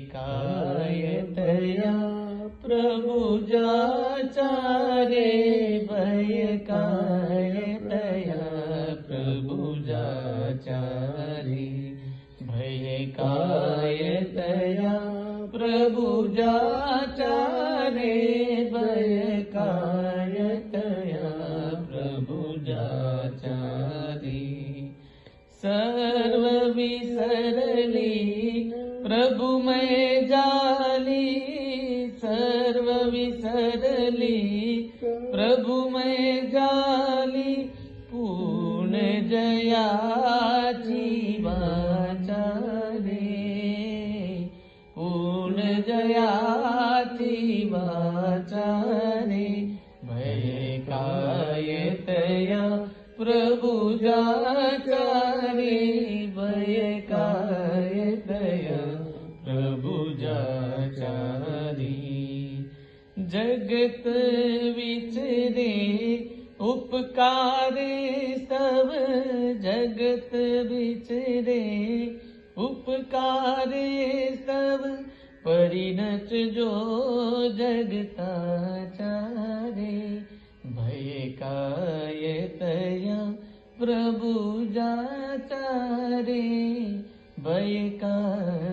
कायतया प्रभु जाचारे, भय कायतया प्रभु जाचारे, भय कायतया प्रभु जाचारे, भय कायतया प्रभु जाचारे। सर्व विसरली प्रभु मैं जाली, सर्व विसरली प्रभु मैं जाली, पूर्ण जयाची वाचारे, पूर्ण जयाची वाचारे, भय कायतया प्रभु जाचारे, भय कायतया प्रभु जाचारे। जगत विचरे उपकारे सब, जगत विचरे उपकारे सब, परिणत जो जगता चारे, भय कायतया प्रभु जाचारे, भय कायतया